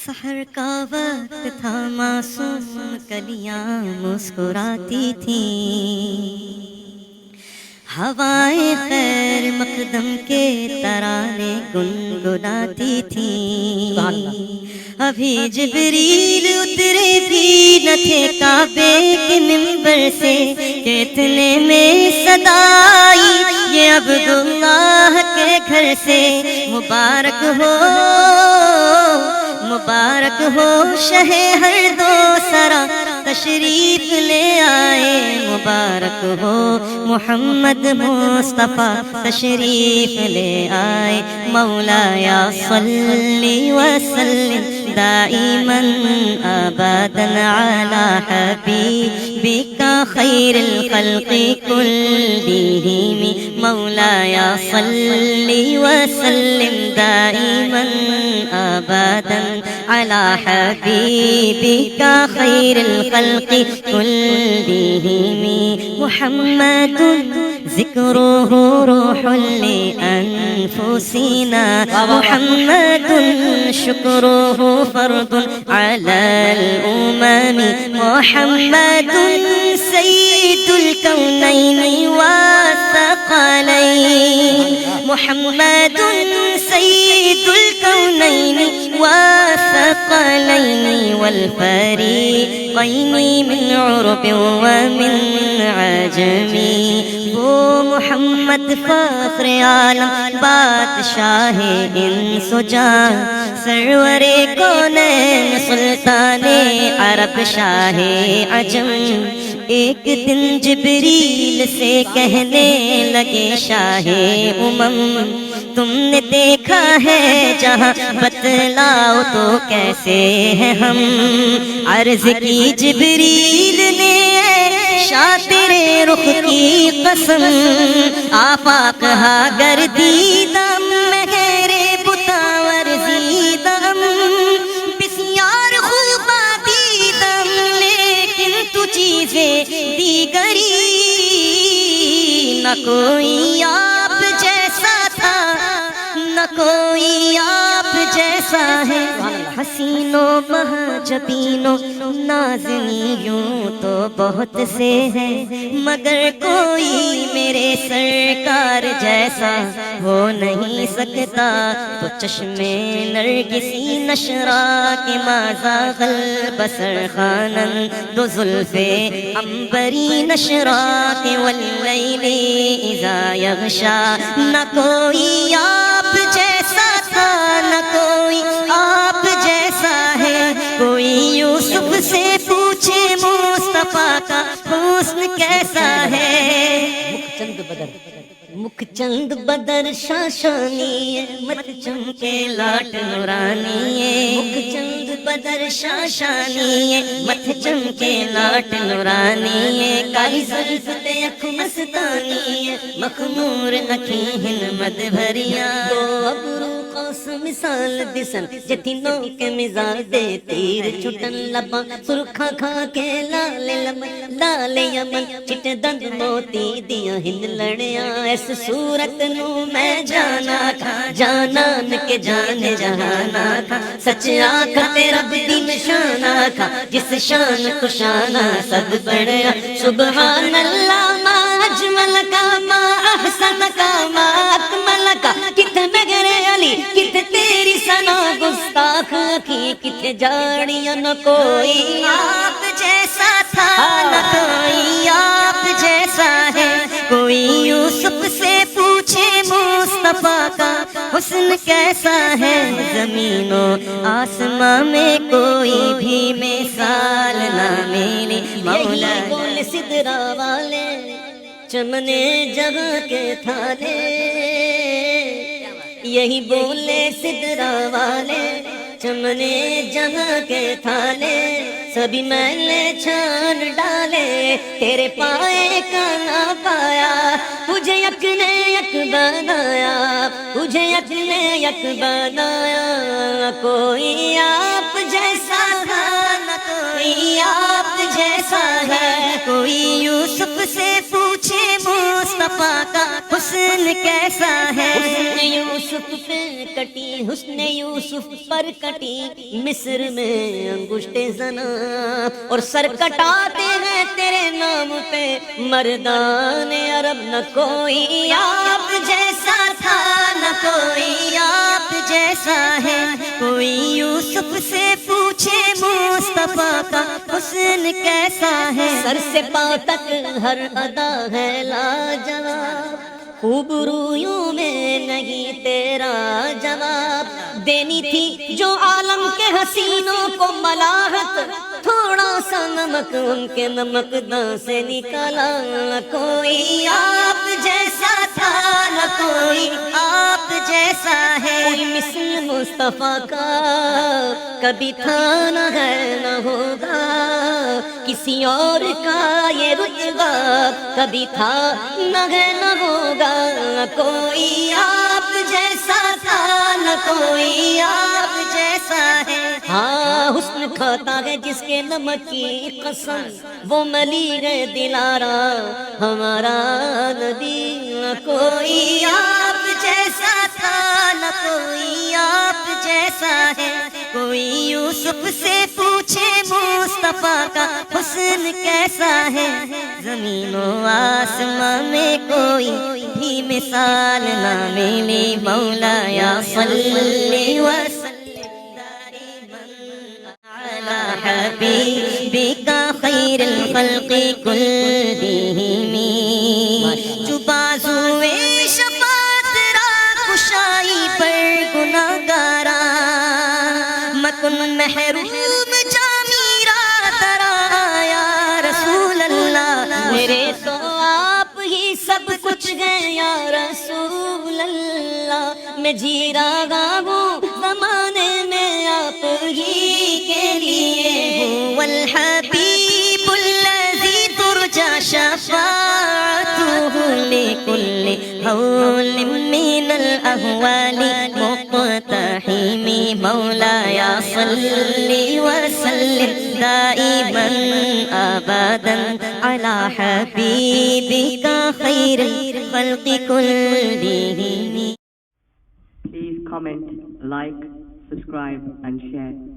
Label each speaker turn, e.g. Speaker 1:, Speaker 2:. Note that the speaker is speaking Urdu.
Speaker 1: سحر کا وقت تھا، معصوم کلیاں مسکراتی تھیں، ہوائیں خیر مقدم کے ترانے گنگناتی تھیں۔ ابھی جبریل اترے بھی نہ تھے کعبے کے منبر سے کہ اتنے میں صدا آئی، یہ عبداللہ کے گھر سے مبارک ہو، مبارک ہو شہ ہر دو سرا تشریف لے آئے، مبارک ہو محمد مصطفیٰ تشریف لے آئے۔ مولایا صلی وسلم دائما ابدا علی حبیبک خیر الخلق کلہم، مولایا صلی وسلم دائما ابدا علی حبیبک خیر الخلق کلہم۔ محمد ذکرہ روح لانفسنا، محمد شکرہ فرض علی الامم، محمد سید الکونین والثقلین، محمد سید الکونین والثقلین والفریقین من عرب ومن عجم۔ وہ محمد فخر عالم بادشاہ انس و جاں، سرور کونین سلطان عرب شاہ عجم۔ ایک دن جبریل سے کہنے لگے شاہ امم، تم نے دیکھا ہے جہاں بتلاؤ تو کیسے ہیں ہم؟ عرض کی جبریل نے شاہ تیرے رخ کی قسم، آفاق ہا گردیدم مہرے بتاور زیدم، بسیار خوبا دیدم لیکن تو چیزیں دیگری، نہ کوئی آپ جیسا تھا نہ کوئی آپ جیسا ہے، حسینوں مہاجبینوں نازنیوں تو بہت سے ہیں، مگر کوئی میرے سرکار جیسا ہو نہیں سکتا۔ تو چشمے نرگسی نشرا کے مازا البصر خانن، دو زلفے عنبری نشرا کے واللیل اذا یغشا، نہ کوئی آپ جیسا تھا نہ کوئی آپ جیسا ہے، کوئی یوسف سے پوچھے مصطفیٰ کا حسن کیسا ہے۔ مکھ چند بدر شاشانی ہے، مت چمکے لاٹ نورانی ہے، مکھ چند بدر شاشانی ہے، مت چمکے لاٹ نورانی ہے، کالی زلف تے اکھ مستانی ہے، مخمور اکھیں ہن مد بھریاں، دو ابرو قوس مثال دسن جتینوں کے مزاج دے تیر چھٹن لباں سرخا کھا کے لال لمن لال یمن چٹ دند موتی دیاں ہن لڑیاں، اس صورت نو میں جانا کھا جانان کے جان جہانا کھا، سچ آکھ تے رب دی نشانہ کھا، جس شان کو شانہ سب بڑھیا، سبحان اللہ ما اجمل کا ما احسن کا ما اکمل کا، کتنے مگرے علی کتنے تیری ثنا گستاخ کی، کتنے جاڑیاں نہ کوئی آپ جیسا تھا نہ کوئی آپ جیسا ہے، کوئی یوسف سے پوچھے مصطفیٰ کا حسن کیسا ہے، زمین و آسماں میں کوئی بھی مثال نہ ملی، مولا بول سدرا والے چمنے جگہ کے تھالے، یہی بولے سدرا والے چمنے جہاں کے تھالے، سبھی میلے چھان ڈالے، تیرے پائے کا نہ پایا، تجھے یک نے یک بنایا، تجھے یک نے یک بنایا، کوئی آپ جیسا تھا نہ کوئی آپ جیسا ہے، کوئی یوسف سے پوچھے مصطفیٰ کا حسن کیسا ہے. حسن یوسف پہ کٹی، حسن یوسف پر کٹی مصر میں انگشت زنا، اور سر کٹاتے ہیں تیرے نام پہ مردان عرب. نہ کوئی آپ جیسا تھا، نہ کوئی آپ جیسا ہے. کوئی یوسف سے پوچھے مصطفیٰ کا حسن کیسا ہے. سر سے پاؤں تک ہر ادا ہے لاجواب، خوب رویوں میں نہیں تیرا جواب. دینی تھی جو عالم کے حسینوں کو ملاحت، تھوڑا سا نمک ان کے نمک داں سے نکلا. نہ کوئی آپ جیسا تھا، نہ کوئی آپ جیسا ہے. کوئی مثل مصطفیٰ کا کبھی تھا نہ ہے نہ ہوگا، کسی اور کا یہ رتبہ کبھی تھا نہ ہے نہ ہوگا. نہ کوئی آپ جیسا تھا، نہ کوئی آپ جیسا ہے. ہاں حسن کھاتا ہے جس کے نمک کی قسم، وہ ملی ہے دلارا ہمارا نبی. نہ کوئی آپ جیسا تھا، نہ کوئی آپ جیسا ہے. کوئی یوسف سے پوچھے مصطفیٰ کا حسن کیسا ہے. زمین و آسمان میں کوئی بھی مثال نہ ملی. مولا یا صلی وسلم دائما علی حبیبک خیر الخلق کلہم. جو بازوئے شفاعت را کشائی پر گناہگارا، مکن محروم جامیرا ترا یا رسول اللہ. میرے تو آپ ہی سب کچھ ہیں یا رسول اللہ. میں جی رہا ہوں زمانے میں آپ ہی کے لیے. هو الحبیب الذی ترجى شفاعته لكل هول من الأهوال مقتحم. مولاي صل وسلم دائما أبدا على حبيبك خير الخلق كلهم.
Speaker 2: Please comment, like, subscribe and share.